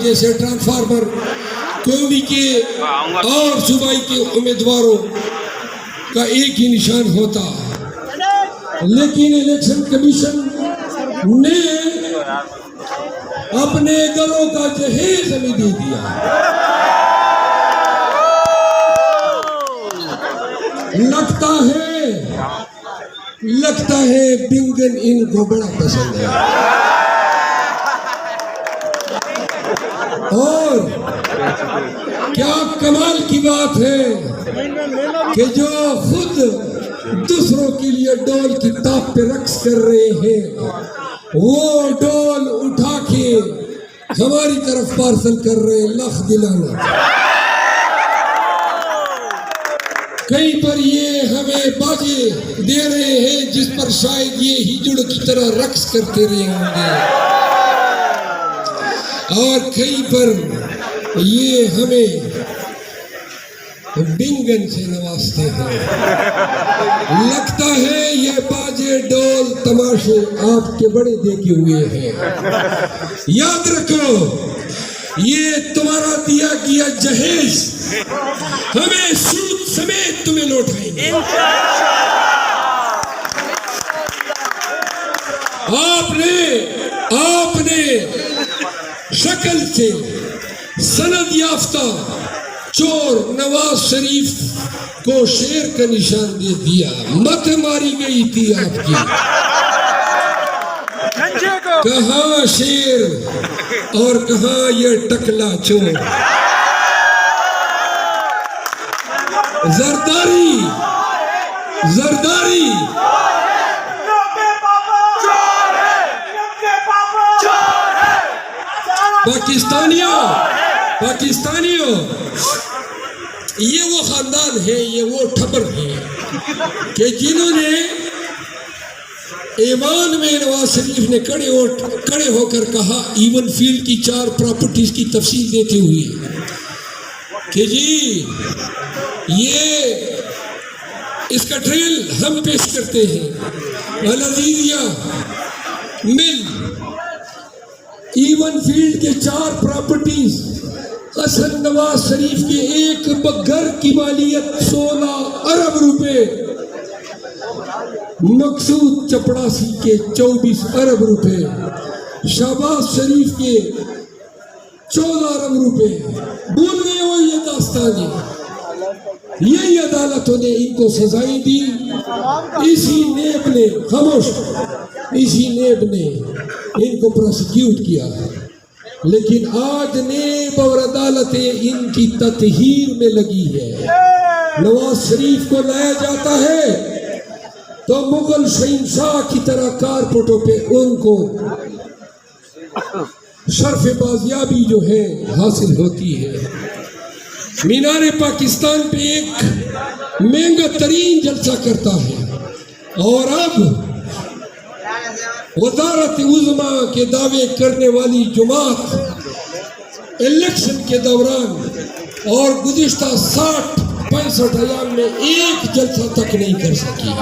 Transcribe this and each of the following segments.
जैसे ट्रांसफार्मर कौमी के और सूबाई के उम्मीदवारों का एक ही निशान होता, लेकिन इलेक्शन कमीशन ने अपने घरों का जहेज हमें दे दिया। लगता है बिंगन इनको बड़ा पसंद है। और क्या कमाल की बात है कि जो खुद दूसरों के लिए डोल की ताप पे रक्स कर रहे हैं, वो डोल उठा के हमारी तरफ पार्सल कर रहे हैं। लाख दिलाना कहीं पर ये हमें बाजे दे रहे हैं जिस पर शायद ये हिजड़ की तरह रक्स करते रहे होंगे, और कहीं पर ये हमें बिंगन से नवाजते हैं। लगता है ये बाजे डोल तमाशे आपके बड़े देखे हुए हैं। याद रखो, ये तुम्हारा दिया गया जहेज हमें सूद समेत तुम्हें लौटाएंगे। आपने शक्ल से सनद याफ्ता चोर नवाज शरीफ को शेर का निशान दे दिया। मत मारी गई थी आपकी। कहाँ शेर और कहाँ ये टकला चोर। जरदारी पाकिस्तानियों, ये वो खानदान है, ये वो ठबर है कि जिन्होंने ऐवान में नवाज शरीफ ने खड़े होकर कहा, इवन फील्ड की 4 प्रॉपर्टीज की तफसील देते हुए कि जी ये इसका ट्रेल हम पेश करते हैं। अल-अज़ीज़िया मिल इवन फील्ड के 4 प्रॉपर्टीज हसन नवाज शरीफ के एक घर की मालियत 16 अरब रुपए, मकसूद चपड़ासी के 24 अरब रुपए, शहबाज शरीफ के 14 अरब रुपए। भूल गए हो ये दास्तानी। यही अदालतों ने इनको सजाएं दी। इसी नेब ने इनको प्रोसिक्यूट किया। लेकिन आज नेब और अदालतें इनकी तत्हीर में लगी है। नवाज शरीफ को लाया जाता है तो मुगल शहंशाह की तरह कारपोटों पे उनको शर्फ बाजियाबी जो है हासिल होती है। मीनारे पाकिस्तान पे एक महंगा तरीन जलसा करता है, और अब वज़ारत उज़्मा के दावे करने वाली जमात इलेक्शन के दौरान और गुज़िश्ता 60-65 अयाम में एक जलसा तक नहीं कर सकी,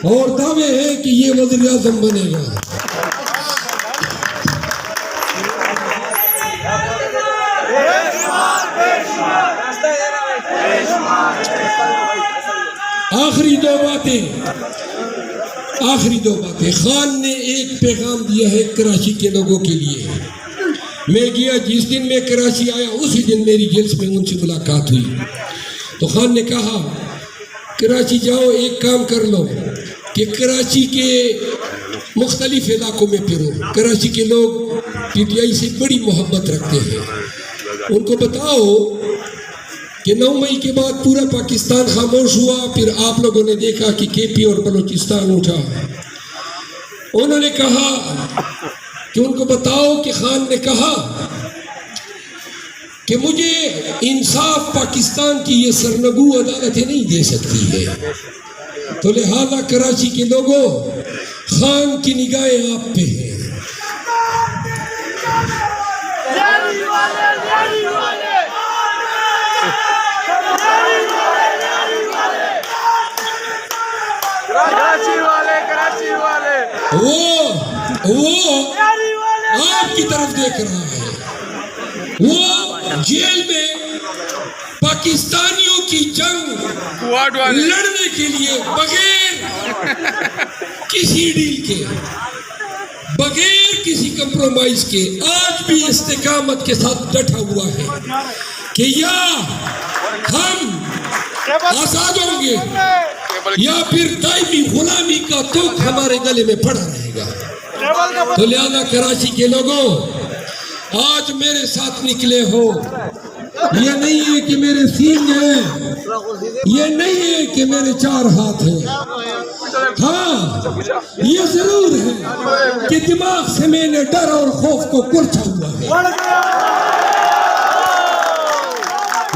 और दावे हैं कि ये वज़ीर आज़म बनेगा। आखिरी दो बातें खान ने एक पैगाम दिया है कराची के लोगों के लिए। मैं गया, जिस दिन मैं कराची आया उसी दिन मेरी जेल्स में उनसे मुलाकात हुई। तो खान ने कहा, कराची जाओ, एक काम कर लो कि कराची के मुख्तलिफ इलाकों में फिरो। कराची के लोग PTI से बड़ी मोहब्बत रखते हैं। उनको बताओ कि 9 मई के बाद पूरा पाकिस्तान खामोश हुआ, फिर आप लोगों ने देखा कि KP और बलूचिस्तान उठा। उन्होंने कहा कि उनको बताओ कि खान ने कहा कि मुझे इंसाफ पाकिस्तान की ये सरनगू अदालतें नहीं दे सकती है, तो लिहाजा कराची के लोगों, खान की निगाहें आप पे हैं। वो आपकी तरफ देख रहा है। वो जेल में पाकिस्तानियों की जंग लड़ने के लिए बगैर किसी डील के, बगैर किसी कंप्रोमाइज के आज भी इस्तेकामत के साथ डटा हुआ है कि या हम आजाद होंगे या फिर दायमी गुलामी का तुक हमारे गले में पड़ा रहेगा। तो लिहाजा कराची के लोगों, आज मेरे साथ निकले हो, ये नहीं है कि मेरे सींग हैं, ये नहीं है कि मेरे 4 हाथ हैं। हाँ, ये जरूर है कि दिमाग से मैंने डर और खौफ को कुचला हुआ है।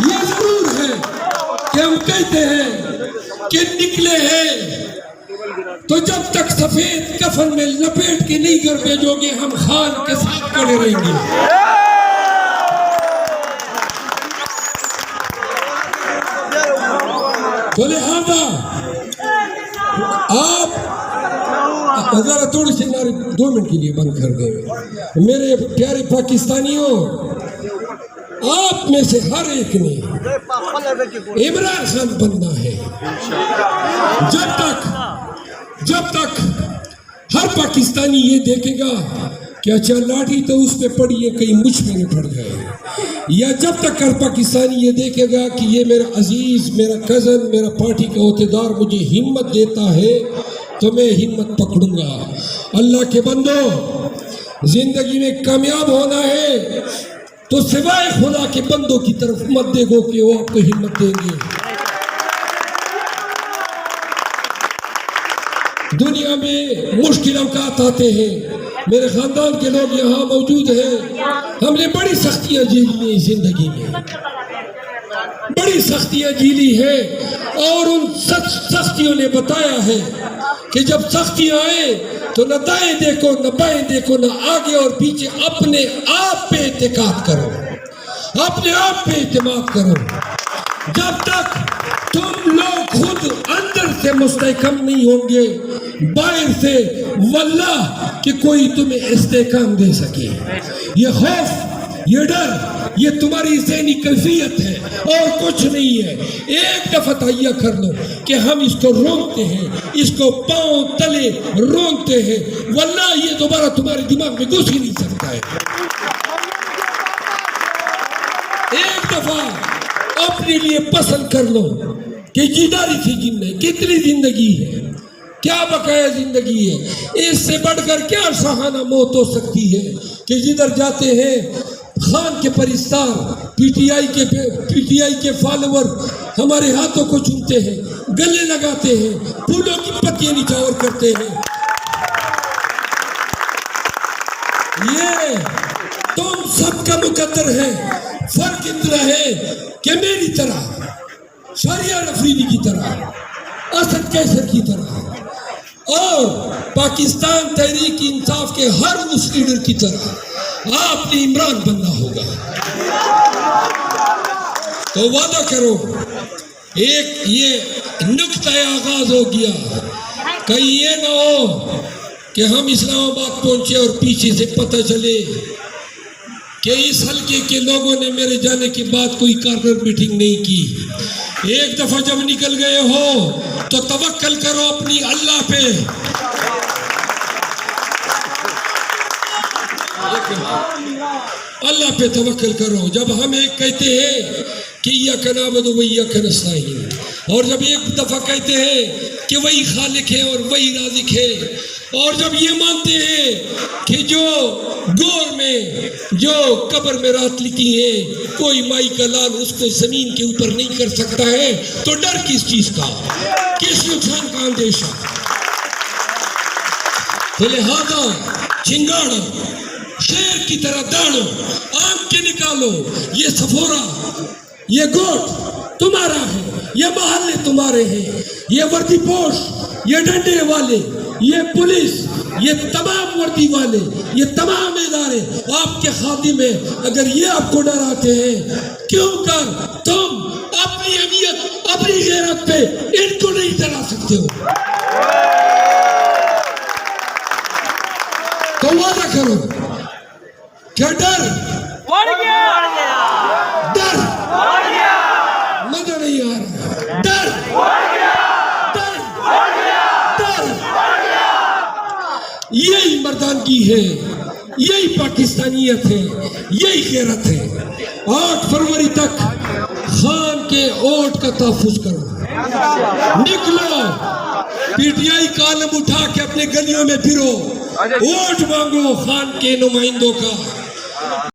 ये जरूर है कि हम कहते हैं कि निकले हैं तो जब तक सफेद कफन में लपेट के नहीं घर भेजोगे हम खान के साथ खड़े रहेंगे। तो लिहाजा आप जरा थोड़ी सी 2 मिनट के लिए बंद कर दें। मेरे प्यारे पाकिस्तानियों, आप में से हर एक ने इमरान खान बनना है। जब तक हर पाकिस्तानी ये देखेगा कि अच्छा लाठी तो उस पे पड़ी है, कहीं मुझ पे नहीं पड़ जाए, या जब तक हर पाकिस्तानी ये देखेगा कि ये मेरा अजीज, मेरा कज़न, मेरा पार्टी का ओहदेदार मुझे हिम्मत देता है तो मैं हिम्मत पकड़ूंगा। अल्लाह के बंदो, जिंदगी में कामयाब होना है तो सिवाय खुदा के बंदों की तरफ मत देखो कि वो आपको हिम्मत देंगे। दुनिया में मुश्किल औकात आते हैं, मेरे खानदान के लोग यहाँ मौजूद हैं, हमने बड़ी सख्तियाँ झेली हैं जिंदगी में, बड़ी सख्तियाँ झेली है और उन सख्तियों ने बताया है कि जब सख्तियाँ आए तो न दाएं देखो न बाएं देखो, न आगे और पीछे, अपने आप पे एतकाद करो, अपने आप पे एतमाद करो। जब तक तुम लोग खुद अंदर से मुस्तहकम नहीं होंगे, बाहर से वल्लाह कि कोई तुम्हें इस्तेकाम दे सके। ये खौफ, ये डर, ये तुम्हारी ज़हनी कैफियत है और कुछ नहीं है। एक दफा तहैया कर लो कि हम इसको रोकते हैं, इसको पांव तले रोकते हैं, वल्लाह ये दोबारा तुम्हारे दिमाग में घुस ही नहीं सकता है। एक दफा अपने लिए पसंद कर लो कि जिदारी सी जिंदगी, कितनी जिंदगी है, क्या बकाया जिंदगी है, इससे बढ़कर क्या सहाना मौत हो सकती है कि जिधर जाते हैं खान के परिस्तार, पीटीआई के फॉलोवर हमारे हाथों को चूमते हैं, गले लगाते हैं, फूलों की पत्तियां निछावर करते हैं। ये तुम सबका मुकद्दर है। फर्क इतना है कि मेरी तरह, शरियार अफरीदी की तरह, असद कैसर की तरह और पाकिस्तान तहरीक इंसाफ के हर उस लीडर की तरह आपने इमरान बनना होगा। तो वादा करो, एक ये नुक्ता आगाज हो गया, कहीं ये ना हो कि हम इस्लामाबाद पहुंचे और पीछे से पता चले कि इस हल्के के लोगों ने मेरे जाने के बाद कोई कॉर्नर मीटिंग नहीं की। एक दफा जब निकल गए हो तो तवक्कल करो अपनी अल्लाह पे। अल्लाह पे तवक्कल करो। जब हम एक कहते हैं कि इय्याका नअबुदु व इय्याका नस्तईन, और जब एक दफा कहते हैं कि वही खालिक है और वही राज़िक है, और जब ये मानते हैं कि जो गोर में, जो कब्र में रात लिखी है, कोई माई का लाल उसको जमीन के ऊपर नहीं कर सकता है, तो डर किस चीज का, किस नुकसान का अंदेशा। तो लिहाजा चिंगाड़ो, शेर की तरह दौड़ो, आंख के निकालो। ये सफोरा, ये गोट तुम्हारा है, ये महल्ले तुम्हारे हैं, ये वर्दीपोश, ये डंडे वाले, ये पुलिस, ये तमाम वर्दी वाले, ये तमाम इदारे आपके खादिम में। अगर ये आपको डराते हैं, क्यों कर तुम अपनी अहमियत, अपनी गैरत पे इनको नहीं डरा सकते हो? तो वादा करो, क्या डर? की है, यही पाकिस्तानियत है, यही गैरत है। 8 फरवरी तक खान के वोट का तहफ़्फ़ुज़ करो। निकलो, पीटीआई कालम उठा के अपने गलियों में फिरो, वोट मांगो खान के नुमाइंदों का।